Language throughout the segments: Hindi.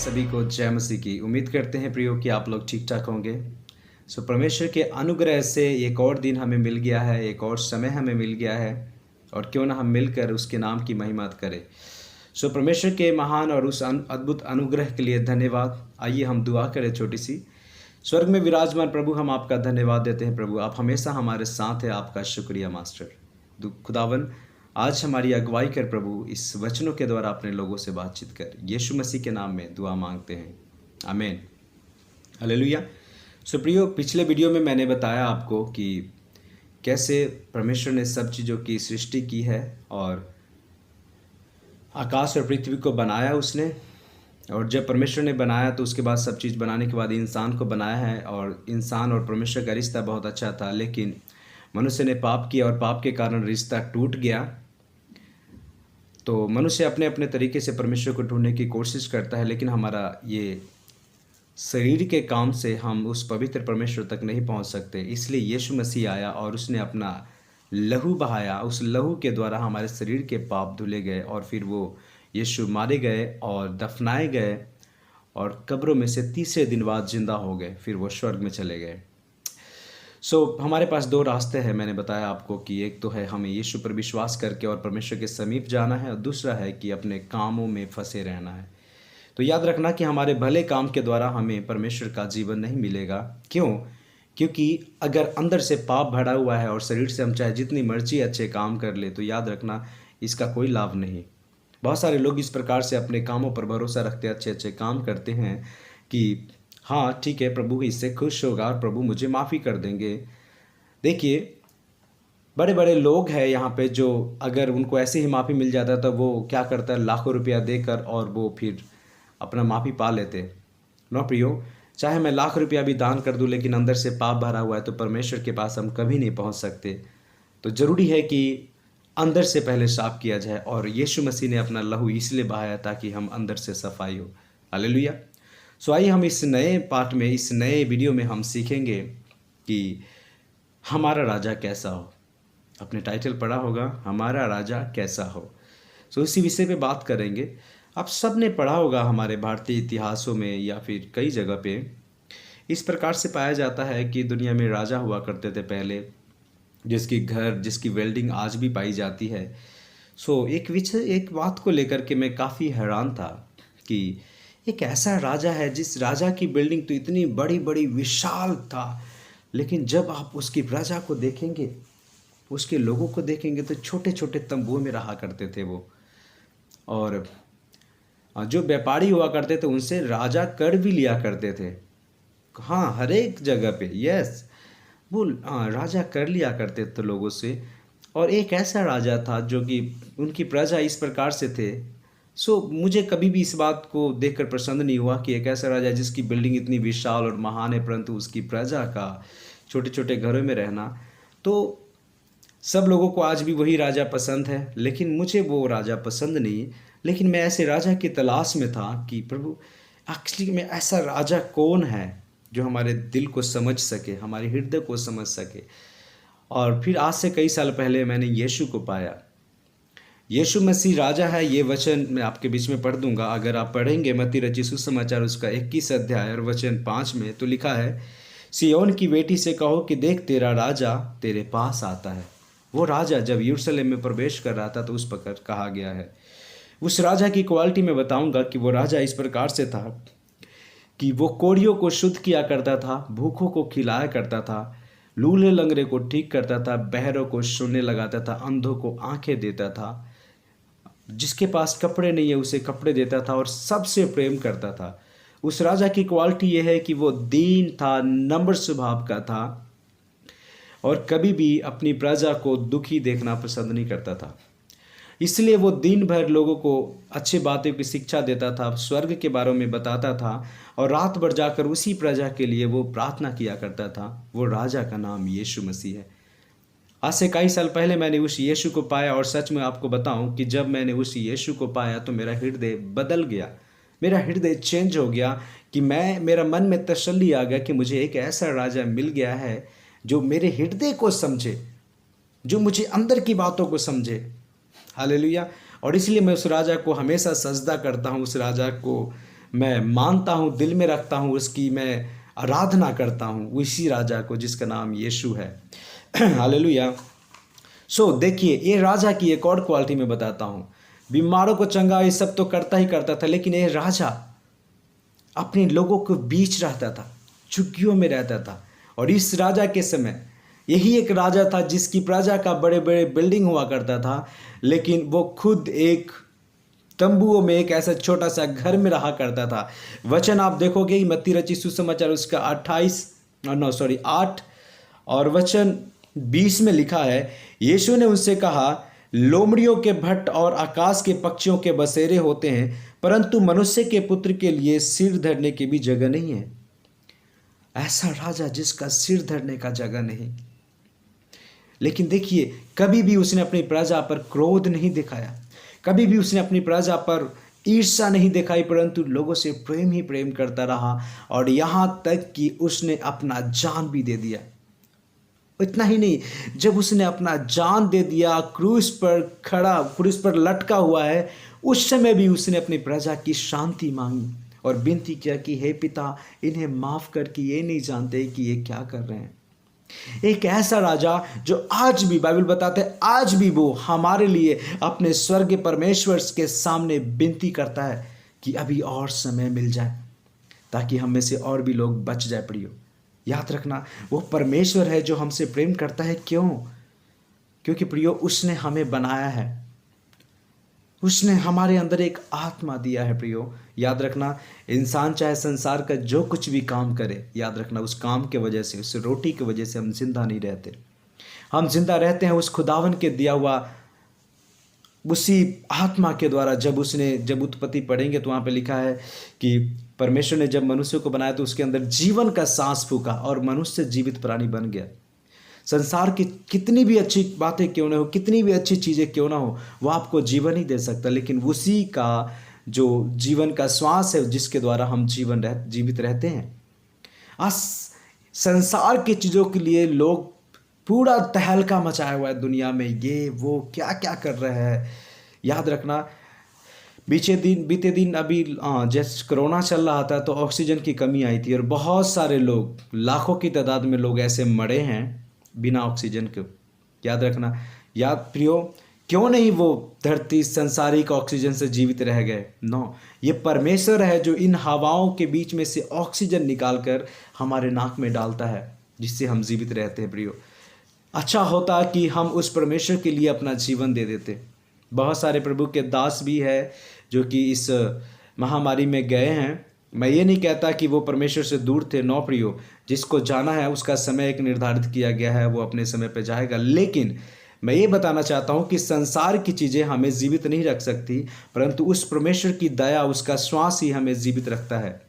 सभी को जय मसीह की। उम्मीद करते हैं प्रियो कि आप लोग ठीक ठाक होंगे। परमेश्वर के अनुग्रह से एक और दिन हमें मिल गया है, एक और समय हमें मिल गया है और क्यों ना हम मिलकर उसके नाम की महिमा करें। परमेश्वर के महान और उस अद्भुत अनुग्रह के लिए धन्यवाद। आइए हम दुआ करें छोटी सी। स्वर्ग में विराजमान प्रभु, हम आपका धन्यवाद देते हैं प्रभु, आप हमेशा हमारे साथ हैं। आपका शुक्रिया मास्टर। खुदावन, आज हमारी अगुवाई कर प्रभु, इस वचनों के द्वारा अपने लोगों से बातचीत कर। यीशु मसीह के नाम में दुआ मांगते हैं, आमीन। हालेलुया। प्रियो, पिछले वीडियो में मैंने बताया आपको कि कैसे परमेश्वर ने सब चीज़ों की सृष्टि की है और आकाश और पृथ्वी को बनाया उसने। और जब परमेश्वर ने बनाया तो उसके बाद सब चीज़ बनाने के बाद इंसान को बनाया है और इंसान और परमेश्वर का रिश्ता बहुत अच्छा था। लेकिन मनुष्य ने पाप किया और पाप के कारण रिश्ता टूट गया। तो मनुष्य अपने अपने तरीके से परमेश्वर को ढूंढने की कोशिश करता है, लेकिन हमारा ये शरीर के काम से हम उस पवित्र परमेश्वर तक नहीं पहुंच सकते। इसलिए यीशु मसीह आया और उसने अपना लहू बहाया। उस लहू के द्वारा हमारे शरीर के पाप धुले गए और फिर वो यीशु मारे गए और दफनाए गए और कब्रों में से तीसरे दिन बाद जिंदा हो गए, फिर वो स्वर्ग में चले गए। हमारे पास दो रास्ते हैं। मैंने बताया आपको कि एक तो है हमें यीशु पर विश्वास करके और परमेश्वर के समीप जाना है, और दूसरा है कि अपने कामों में फंसे रहना है। तो याद रखना कि हमारे भले काम के द्वारा हमें परमेश्वर का जीवन नहीं मिलेगा। क्यों? क्योंकि अगर अंदर से पाप भरा हुआ है और शरीर से हम चाहे जितनी मर्जी अच्छे काम कर ले, तो याद रखना इसका कोई लाभ नहीं। बहुत सारे लोग इस प्रकार से अपने कामों पर भरोसा रखते, अच्छे अच्छे काम करते हैं कि हाँ ठीक है, प्रभु इससे खुश होगा और प्रभु मुझे माफ़ी कर देंगे। देखिए, बड़े बड़े लोग हैं यहाँ पे जो अगर उनको ऐसे ही माफ़ी मिल जाता तो वो क्या करता है, लाखों रुपया देकर और वो फिर अपना माफ़ी पा लेते। नो प्रियो, चाहे मैं लाख रुपया भी दान कर दूँ, लेकिन अंदर से पाप भरा हुआ है तो परमेश्वर के पास हम कभी नहीं पहुँच सकते। तो ज़रूरी है कि अंदर से पहले साफ किया जाए, और यीशु मसीह ने अपना लहू इसलिए बहाया ताकि हम अंदर से सफाई हो। हालेलुया। आइए हम इस नए पाठ में, इस नए वीडियो में हम सीखेंगे कि हमारा राजा कैसा हो। आपने टाइटल पढ़ा होगा, हमारा राजा कैसा हो। इसी विषय पे बात करेंगे। आप सब ने पढ़ा होगा हमारे भारतीय इतिहासों में या फिर कई जगह पे इस प्रकार से पाया जाता है कि दुनिया में राजा हुआ करते थे पहले, जिसकी वेल्डिंग आज भी पाई जाती है। एक बात को लेकर के मैं काफ़ी हैरान था कि एक ऐसा राजा है जिस राजा की बिल्डिंग तो इतनी बड़ी बड़ी विशाल था, लेकिन जब आप उसकी प्रजा को देखेंगे, उसके लोगों को देखेंगे तो छोटे छोटे तंबुओं में रहा करते थे वो। और जो व्यापारी हुआ करते थे उनसे राजा कर भी लिया करते थे। हाँ, हर एक जगह पे यस, वो राजा कर लिया करते थे लोगों से। और एक ऐसा राजा था जो कि उनकी प्रजा इस प्रकार से थे। मुझे कभी भी इस बात को देखकर पसंद नहीं हुआ कि एक ऐसा राजा जिसकी बिल्डिंग इतनी विशाल और महान है, परंतु उसकी प्रजा का छोटे छोटे घरों में रहना। तो सब लोगों को आज भी वही राजा पसंद है, लेकिन मुझे वो राजा पसंद नहीं। लेकिन मैं ऐसे राजा की तलाश में था कि प्रभु एक्चुअली में ऐसा राजा कौन है जो हमारे दिल को समझ सके, हमारे हृदय को समझ सके। और फिर आज से कई साल पहले मैंने यीशु को पाया। यीशु मसीह राजा है, ये वचन मैं आपके बीच में पढ़ दूंगा। अगर आप पढ़ेंगे मत्ती रचित सुसमाचार उसका 21 अध्याय और वचन 5 में, तो लिखा है, सिय्योन की बेटी से कहो कि देख तेरा राजा तेरे पास आता है। वो राजा जब यरूशलेम में प्रवेश कर रहा था तो उस पर कहा गया है। उस राजा की क्वालिटी में बताऊंगा कि वो राजा इस प्रकार से था कि वो कोढ़ियों को शुद्ध किया करता था, भूखों को खिलाया करता था, लूले लंगड़े को ठीक करता था, बहरों को सुनने लगाता था, अंधों को आंखें देता था, जिसके पास कपड़े नहीं है उसे कपड़े देता था और सबसे प्रेम करता था। उस राजा की क्वालिटी यह है कि वो दीन था, नम्र स्वभाव का था और कभी भी अपनी प्रजा को दुखी देखना पसंद नहीं करता था। इसलिए वो दिन भर लोगों को अच्छी बातों की शिक्षा देता था, स्वर्ग के बारे में बताता था और रात भर जाकर उसी प्रजा के लिए वो प्रार्थना किया करता था। वो राजा का नाम यीशु मसीह है। आज से कई साल पहले मैंने उस यीशु को पाया और सच में आपको बताऊं कि जब मैंने उस यीशु को पाया तो मेरा हृदय बदल गया, मेरा हृदय चेंज हो गया कि मेरा मन में तसल्ली आ गया कि मुझे एक ऐसा राजा मिल गया है जो मेरे हृदय को समझे, जो मुझे अंदर की बातों को समझे। हालेलुया। और इसलिए मैं उस राजा को हमेशा सजदा करता हूँ, उस राजा को मैं मानता हूँ, दिल में रखता हूँ, उसकी मैं आराधना करता हूँ, उसी राजा को जिसका नाम यीशु है। हालेलुया। सो देखिए, ये राजा की एक और क्वालिटी मैं बताता हूँ। बीमारों को चंगा ये सब तो करता ही करता था, लेकिन ये राजा अपने लोगों के बीच रहता था, झुग्गियों में रहता था। और इस राजा के समय यही एक राजा था जिसकी प्रजा का बड़े बड़े बिल्डिंग हुआ करता था, लेकिन वो खुद एक तंबुओं में एक ऐसा छोटा सा घर में रहा करता था। वचन आप देखोगे मत्ती रची सुसमाचार उसका 8 और वचन 20 में लिखा है, यीशु ने उनसे कहा, लोमड़ियों के भट्ट और आकाश के पक्षियों के बसेरे होते हैं, परंतु मनुष्य के पुत्र के लिए सिर धरने की भी जगह नहीं है। ऐसा राजा जिसका सिर धरने का जगह नहीं। लेकिन देखिए, कभी भी उसने अपनी प्रजा पर क्रोध नहीं दिखाया, कभी भी उसने अपनी प्रजा पर ईर्ष्या नहीं दिखाई, परंतु लोगों से प्रेम ही प्रेम करता रहा। और यहाँ तक कि उसने अपना जान भी दे दिया। इतना ही नहीं, जब उसने अपना जान दे दिया, क्रूस पर लटका हुआ है, उस समय भी उसने अपनी प्रजा की शांति मांगी और विनती किया कि हे पिता, इन्हें माफ कर, कि ये नहीं जानते कि ये क्या कर रहे हैं। एक ऐसा राजा जो आज भी, बाइबल बताते हैं, आज भी वो हमारे लिए अपने स्वर्ग परमेश्वर के सामने विनती करता है कि अभी और समय मिल जाए ताकि हम में से और भी लोग बच जाए। प्रियो, याद रखना, वो परमेश्वर है जो हमसे प्रेम करता है। क्यों? क्योंकि प्रियो, उसने हमें बनाया है, उसने हमारे अंदर एक आत्मा दिया है। प्रियो, याद रखना, इंसान चाहे संसार का जो कुछ भी काम करे, याद रखना, उस काम के वजह से, उस रोटी की वजह से हम जिंदा नहीं रहते। हम जिंदा रहते हैं उस खुदावन के दिया हुआ उसी आत्मा के द्वारा। जब उत्पत्ति पढ़ेंगे तो वहाँ पे लिखा है कि परमेश्वर ने जब मनुष्य को बनाया तो उसके अंदर जीवन का सांस फूका और मनुष्य जीवित प्राणी बन गया। संसार की कितनी भी अच्छी बातें क्यों ना हो, कितनी भी अच्छी चीज़ें क्यों ना हो, वो आपको जीवन ही दे सकता, लेकिन उसी का जो जीवन का श्वास है जिसके द्वारा हम जीवित रहते हैं। आज संसार की चीज़ों के लिए लोग पूरा तहलका मचाया हुआ है दुनिया में, ये वो क्या क्या कर रहे हैं। याद रखना, बीते दिन अभी जैसे कोरोना चल रहा था तो ऑक्सीजन की कमी आई थी और बहुत सारे लोग, लाखों की तादाद में लोग ऐसे मरे हैं बिना ऑक्सीजन के। याद रखना, प्रियो, क्यों नहीं वो धरती संसारिक ऑक्सीजन से जीवित रह गए? नो, ये परमेश्वर है जो इन हवाओं के बीच में से ऑक्सीजन निकाल कर हमारे नाक में डालता है, जिससे हम जीवित रहते हैं। प्रियो, अच्छा होता कि हम उस परमेश्वर के लिए अपना जीवन दे देते। बहुत सारे प्रभु के दास भी है जो कि इस महामारी में गए हैं। मैं ये नहीं कहता कि वो परमेश्वर से दूर थे, नौ प्रियो, जिसको जाना है उसका समय एक निर्धारित किया गया है, वो अपने समय पर जाएगा। लेकिन मैं ये बताना चाहता हूँ कि संसार की चीज़ें हमें जीवित नहीं रख सकती, परंतु उस परमेश्वर की दया, उसका श्वास ही हमें जीवित रखता है।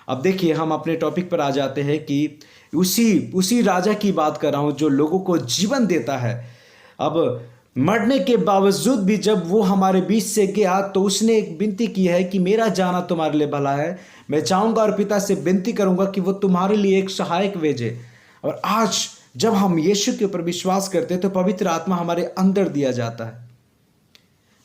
अब देखिए, हम अपने टॉपिक पर आ जाते हैं कि उसी राजा की बात कर रहा हूँ जो लोगों को जीवन देता है। अब मरने के बावजूद भी जब वो हमारे बीच से गया तो उसने एक विनती की है कि मेरा जाना तुम्हारे लिए भला है। मैं चाहूँगा और पिता से विनती करूँगा कि वो तुम्हारे लिए एक सहायक भेजे। और आज जब हम यीशु के ऊपर विश्वास करते हैं तो पवित्र आत्मा हमारे अंदर दिया जाता है।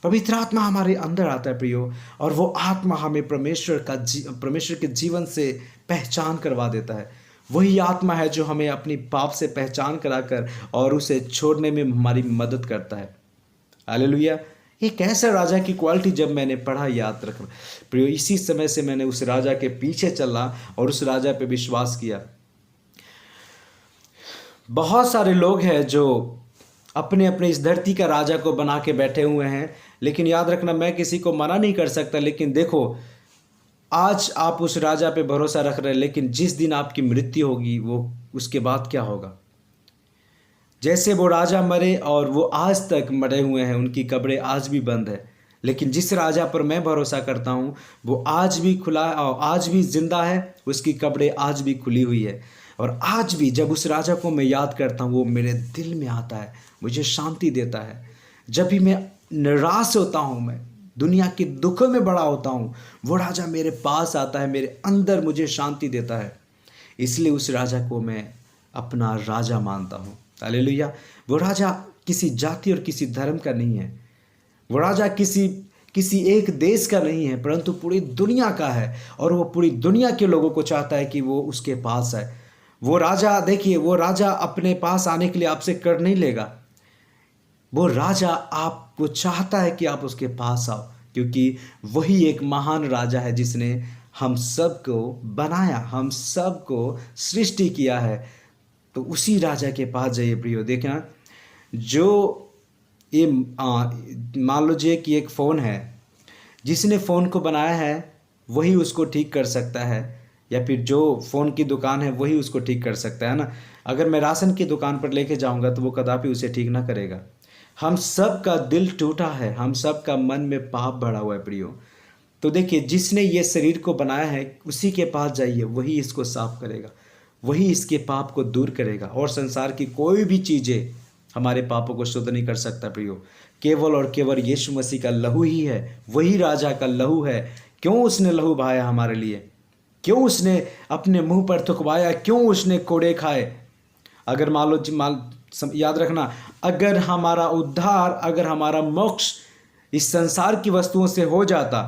पवित्र आत्मा हमारे अंदर आता है प्रियो, और वो आत्मा हमें परमेश्वर के जीवन से पहचान करवा देता है। वही आत्मा है जो हमें अपनी पाप से पहचान कराकर और उसे छोड़ने में हमारी मदद करता है। हालेलुया। एक ऐसा राजा की क्वालिटी जब मैंने पढ़ा, याद रख प्रियो, इसी समय से मैंने उस राजा के पीछे चला और उस राजा पे विश्वास किया। बहुत सारे लोग हैं जो अपने अपने इस धरती का राजा को बना के बैठे हुए हैं, लेकिन याद रखना, मैं किसी को मना नहीं कर सकता। लेकिन देखो, आज आप उस राजा पे भरोसा रख रहे हैं, लेकिन जिस दिन आपकी मृत्यु होगी वो उसके बाद क्या होगा? जैसे वो राजा मरे और वो आज तक मरे हुए हैं, उनकी कब्रें आज भी बंद है, लेकिन जिस राजा पर मैं भरोसा करता हूँ वो आज भी खुला है और आज भी जिंदा है, उसकी कब्रें आज भी खुली हुई है। और आज भी जब उस राजा को मैं याद करता हूँ वो मेरे दिल में आता है, मुझे शांति देता है। जब भी मैं निराश होता हूँ, मैं दुनिया के दुखों में बड़ा होता हूँ, वो राजा मेरे पास आता है, मेरे अंदर मुझे शांति देता है। इसलिए उस राजा को मैं अपना राजा मानता हूँ। हालेलुया। वो राजा किसी जाति और किसी धर्म का नहीं है। वो राजा किसी किसी एक देश का नहीं है, परंतु पूरी दुनिया का है। और वो पूरी दुनिया के लोगों को चाहता है कि वो उसके पास आए। वो राजा, देखिए, वो राजा अपने पास आने के लिए आपसे कर नहीं लेगा। वो राजा आपको चाहता है कि आप उसके पास आओ, क्योंकि वही एक महान राजा है जिसने हम सबको बनाया, हम सबको सृष्टि किया है। तो उसी राजा के पास जाइए प्रियो। देखना, जो ये मान लीजिए कि एक फ़ोन है, जिसने फ़ोन को बनाया है वही उसको ठीक कर सकता है, या फिर जो फ़ोन की दुकान है वही उसको ठीक कर सकता है ना। अगर मैं राशन की दुकान पर लेके जाऊंगा तो वो कदापि उसे ठीक ना करेगा। हम सब का दिल टूटा है, हम सब का मन में पाप भरा हुआ है प्रियो। तो देखिए, जिसने ये शरीर को बनाया है उसी के पास जाइए, वही इसको साफ करेगा, वही इसके पाप को दूर करेगा। और संसार की कोई भी चीज़ें हमारे पापों को शुद्ध नहीं कर सकता प्रियो। केवल और केवल यीशु मसीह का लहू ही है, वही राजा का लहू है। क्यों उसने लहू बहाया हमारे लिए? क्यों उसने अपने मुंह पर थुकवाया? क्यों उसने कोड़े खाए? अगर मान लो याद रखना, अगर हमारा उद्धार, अगर हमारा मोक्ष इस संसार की वस्तुओं से हो जाता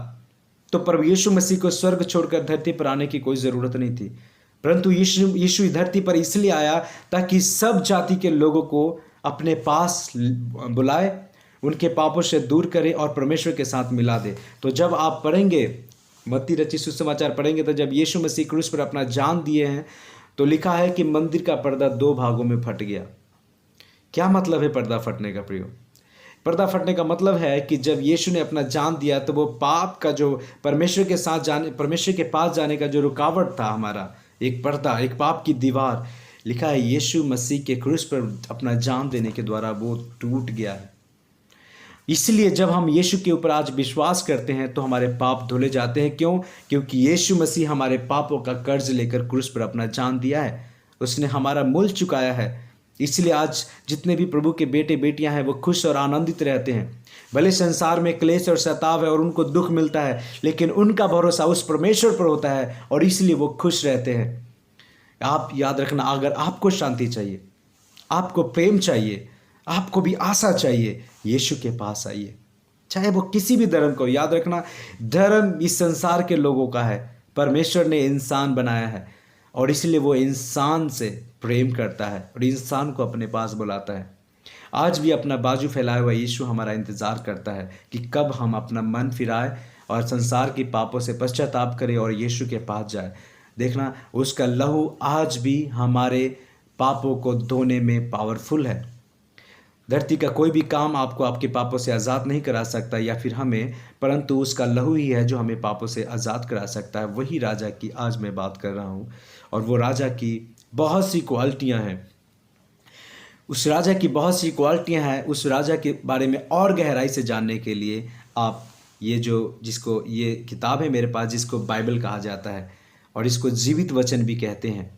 तो प्रभु यीशु मसीह को स्वर्ग छोड़कर धरती पर आने की कोई ज़रूरत नहीं थी। परंतु यीशु धरती पर इसलिए आया ताकि सब जाति के लोगों को अपने पास बुलाए, उनके पापों से दूर करे और परमेश्वर के साथ मिला दे। तो जब आप पढ़ेंगे, मत्ती रचित सुसमाचार पढ़ेंगे, तो जब यीशु मसीह क्रूस पर अपना जान दिए हैं तो लिखा है कि मंदिर का पर्दा 2 भागों में फट गया। क्या मतलब है पर्दा फटने का प्रियो? पर्दा फटने का मतलब है कि जब यीशु ने अपना जान दिया तो वो पाप का जो परमेश्वर के पास जाने का जो रुकावट था, हमारा एक पर्दा, एक पाप की दीवार, लिखा है यीशु मसीह के क्रूस पर अपना जान देने के द्वारा वो टूट गया है। इसलिए जब हम यीशु के ऊपर आज विश्वास करते हैं तो हमारे पाप धुले जाते हैं। क्यों? क्योंकि यीशु मसीह हमारे पापों का कर्ज लेकर क्रूस पर अपना जान दिया है, उसने हमारा मूल चुकाया है। इसलिए आज जितने भी प्रभु के बेटे बेटियां हैं वो खुश और आनंदित रहते हैं। भले संसार में क्लेश और सताव है और उनको दुख मिलता है, लेकिन उनका भरोसा उस परमेश्वर पर होता है और इसलिए वो खुश रहते हैं। आप याद रखना, अगर आपको शांति चाहिए, आपको प्रेम चाहिए, आपको भी आशा चाहिए, यीशु के पास आइए। चाहे वो किसी भी धर्म को, याद रखना, धर्म इस संसार के लोगों का है, परमेश्वर ने इंसान बनाया है और इसलिए वो इंसान से प्रेम करता है और इंसान को अपने पास बुलाता है। आज भी अपना बाजू फैलाया हुआ यीशु हमारा इंतज़ार करता है कि कब हम अपना मन फिराए और संसार की पापों से पश्चाताप करें और यीशु के पास जाए। देखना, उसका लहू आज भी हमारे पापों को धोने में पावरफुल है। धरती का कोई भी काम आपको आपके पापों से आज़ाद नहीं करा सकता या फिर हमें, परंतु उसका लहू ही है जो हमें पापों से आज़ाद करा सकता है। वही राजा की आज मैं बात कर रहा हूँ और वो राजा की बहुत सी क्वालिटियाँ हैं। उस राजा की बहुत सी क्वालिटियाँ हैं। उस राजा के बारे में और गहराई से जानने के लिए आप जिसको ये किताब है मेरे पास, जिसको बाइबल कहा जाता है और इसको जीवित वचन भी कहते हैं,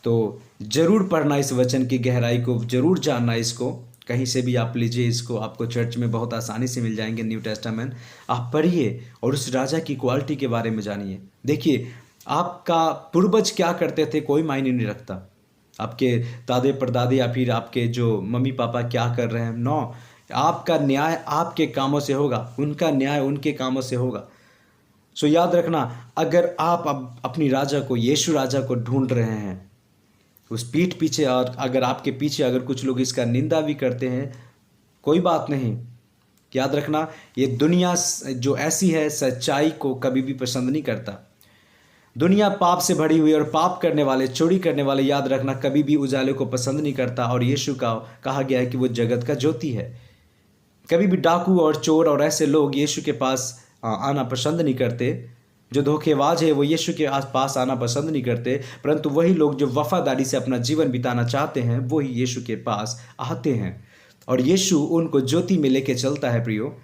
तो ज़रूर पढ़ना, इस वचन की गहराई को ज़रूर जानना। इसको कहीं से भी आप लीजिए, इसको आपको चर्च में बहुत आसानी से मिल जाएंगे, न्यू टेस्टामेंट। आप पढ़िए और उस राजा की क्वालिटी के बारे में जानिए। देखिए, आपका पूर्वज क्या करते थे कोई मायने नहीं रखता, आपके दादे परदादे या फिर आपके जो मम्मी पापा क्या कर रहे हैं, नो, आपका न्याय आपके कामों से होगा, उनका न्याय उनके कामों से होगा। सो याद रखना, अगर आप अब अपनी राजा को, यीशु राजा को ढूंढ रहे हैं, उस पीठ पीछे, और अगर आपके पीछे अगर कुछ लोग इसका निंदा भी करते हैं, कोई बात नहीं। याद रखना, ये दुनिया जो ऐसी है सच्चाई को कभी भी पसंद नहीं करता। दुनिया पाप से भरी हुई और पाप करने वाले, चोरी करने वाले, याद रखना, कभी भी उजाले को पसंद नहीं करता। और यीशु का कहा गया है कि वो जगत का ज्योति है। कभी भी डाकू और चोर और ऐसे लोग यीशु के पास आना पसंद नहीं करते। जो धोखेबाज है वो यीशु के पास आना पसंद नहीं करते, परंतु वही लोग जो वफादारी से अपना जीवन बिताना चाहते हैं वही यीशु के पास आते हैं और यीशु उनको ज्योति में लेके चलता है प्रियो।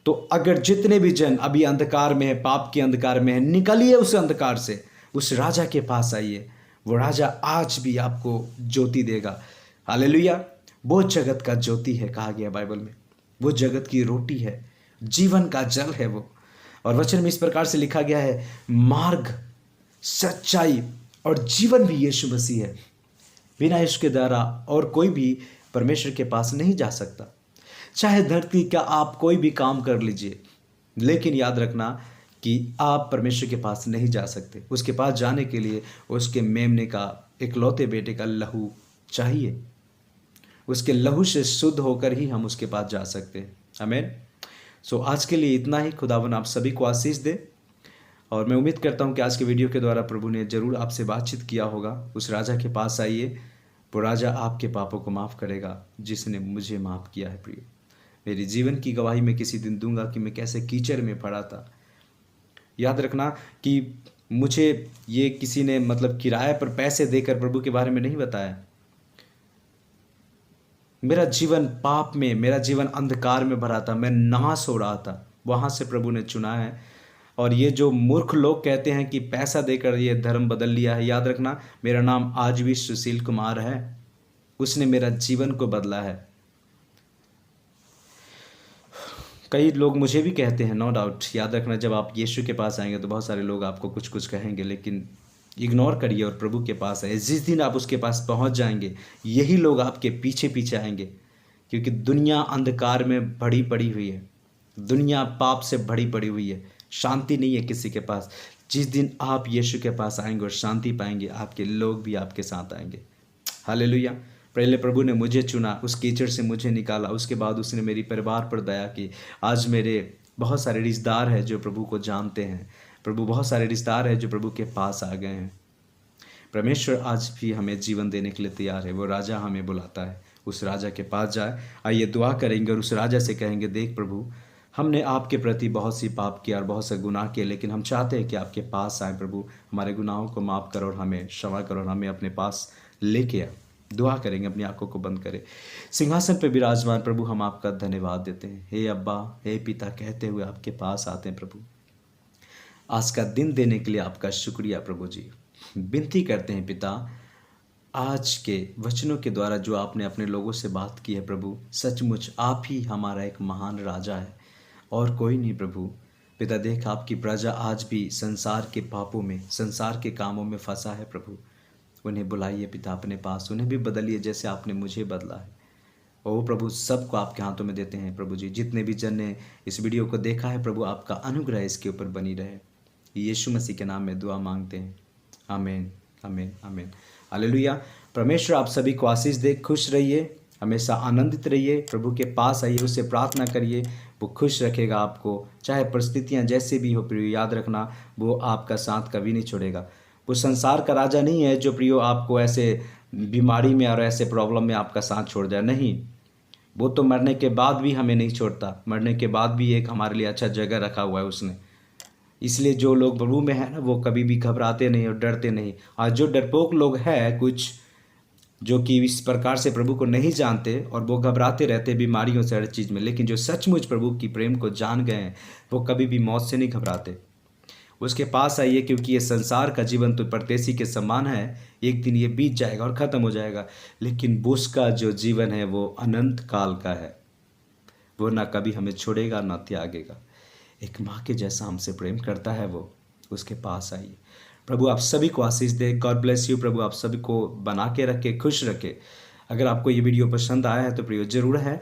तो अगर जितने भी जन अभी अंधकार में है, पाप के अंधकार में है, निकलिए उस अंधकार से, उस राजा के पास आइए। वो राजा आज भी आपको ज्योति देगा। हालेलुया। वो जगत का ज्योति है, कहा गया बाइबल में। वो जगत की रोटी है, जीवन का जल है वो। और वचन में इस प्रकार से लिखा गया है, मार्ग, सच्चाई और जीवन भी यीशु मसीह है। बिना यीशु के द्वारा और कोई भी परमेश्वर के पास नहीं जा सकता। चाहे धरती का आप कोई भी काम कर लीजिए, लेकिन याद रखना कि आप परमेश्वर के पास नहीं जा सकते। उसके पास जाने के लिए उसके मेमने का इकलौते बेटे का लहू चाहिए। उसके लहू से शुद्ध होकर ही हम उसके पास जा सकते हैं। आमीन। सो आज के लिए इतना ही। खुदावन आप सभी को आशीष दे। और मैं उम्मीद करता हूँ कि आज के वीडियो के द्वारा प्रभु ने ज़रूर आपसे बातचीत किया होगा। उस राजा के पास आइए, वो राजा आपके पापों को माफ़ करेगा जिसने मुझे माफ़ किया है। प्रिय, मेरी जीवन की गवाही मैं किसी दिन दूंगा कि मैं कैसे कीचड़ में पड़ा था। याद रखना कि मुझे ये किसी ने मतलब किराए पर पैसे देकर प्रभु के बारे में नहीं बताया। मेरा जीवन पाप में, मेरा जीवन अंधकार में भरा था, मैं नाश हो रहा था। वहाँ से प्रभु ने चुना है। और ये जो मूर्ख लोग कहते हैं कि पैसा देकर ये धर्म बदल लिया है, याद रखना मेरा नाम आज भी सुशील कुमार है। उसने मेरा जीवन को बदला है। कई लोग मुझे भी कहते हैं, नो डाउट। याद रखना जब आप यीशु के पास आएंगे तो बहुत सारे लोग आपको कुछ कुछ कहेंगे, लेकिन इग्नोर करिए और प्रभु के पास आइए। जिस दिन आप उसके पास पहुंच जाएंगे, यही लोग आपके पीछे पीछे आएंगे, क्योंकि दुनिया अंधकार में भरी पड़ी हुई है। दुनिया पाप से भरी पड़ी हुई है। शांति नहीं है किसी के पास। जिस दिन आप यीशु के पास आएंगे और शांति पाएंगे, आपके लोग भी आपके साथ आएंगे। हालेलुया। पहले प्रभु ने मुझे चुना, उस कीचड़ से मुझे निकाला। उसके बाद उसने मेरी परिवार पर दया की। आज मेरे बहुत सारे रिश्तेदार हैं जो प्रभु को जानते हैं। प्रभु बहुत सारे रिश्तेदार हैं जो प्रभु के पास आ गए हैं। परमेश्वर आज भी हमें जीवन देने के लिए तैयार है। वो राजा हमें बुलाता है। उस राजा के पास जाए, आइए दुआ करेंगे और उस राजा से कहेंगे, देख प्रभु, हमने आपके प्रति बहुत सी पाप किया और बहुत से गुनाह किए, लेकिन हम चाहते हैं कि आपके पास आए। प्रभु, हमारे गुनाहों को माफ़ करो और हमें क्षमा करो और हमें अपने पास लेके आ। दुआ करेंगे, अपनी आंखों को बंद करें। सिंहासन पर विराजमान प्रभु, हम आपका धन्यवाद देते हैं। हे अब्बा, हे पिता कहते हुए आपके पास आते हैं। प्रभु, आज का दिन देने के लिए आपका शुक्रिया। प्रभु जी, विनती करते हैं पिता, आज के वचनों के द्वारा जो आपने अपने लोगों से बात की है प्रभु, सचमुच आप ही हमारा एक महान राजा है और कोई नहीं। प्रभु पिता, देख आपकी प्रजा आज भी संसार के पापों में, संसार के कामों में फंसा है। प्रभु, उन्हें बुलाइए पिता अपने पास, उन्हें भी बदलिए जैसे आपने मुझे बदला है। ओ प्रभु, सबको आपके हाथों में देते हैं। प्रभु जी, जितने भी जन ने इस वीडियो को देखा है प्रभु, आपका अनुग्रह इसके ऊपर बनी रहे। यीशु मसीह के नाम में दुआ मांगते हैं। आमीन, आमीन, आमीन। हालेलुया। परमेश्वर आप सभी को आशीष दे। खुश रहिए, हमेशा आनंदित रहिए। प्रभु के पास आइए, उससे प्रार्थना करिए, वो खुश रखेगा आपको। चाहे परिस्थितियां जैसे भी हो प्रियो, याद रखना वो आपका साथ कभी नहीं छोड़ेगा। वो संसार का राजा नहीं है जो प्रियो आपको ऐसे बीमारी में और ऐसे प्रॉब्लम में आपका साथ छोड़ जाए। नहीं, वो तो मरने के बाद भी हमें नहीं छोड़ता। मरने के बाद भी एक हमारे लिए अच्छा जगह रखा हुआ है उसने। इसलिए जो लोग प्रभु में है ना, वो कभी भी घबराते नहीं और डरते नहीं। और जो डरपोक लोग हैं कुछ, जो कि इस प्रकार से प्रभु को नहीं जानते और वो घबराते रहते बीमारियों से, हर चीज़ में, लेकिन जो सचमुच प्रभु की प्रेम को जान गए हैं, वो कभी भी मौत से नहीं घबराते। उसके पास आइए, क्योंकि ये संसार का जीवन तो परदेसी के समान है। एक दिन ये बीत जाएगा और ख़त्म हो जाएगा, लेकिन उसका जो जीवन है वो अनंत काल का है। वो ना कभी हमें छोड़ेगा ना त्यागेगा। एक माँ के जैसा हमसे प्रेम करता है वो। उसके पास आइए। प्रभु आप सभी को आशीष दे। God bless you. प्रभु आप सभी को बना के रखे, खुश रखे। अगर आपको ये वीडियो पसंद आया है तो प्रिय ज़रूर है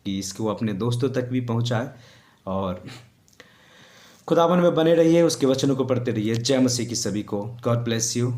कि इसको अपने दोस्तों तक भी पहुँचाए और खुदावन में बने रहिए, उसके वचनों को पढ़ते रहिए। जय मसीह की सभी को। God bless you.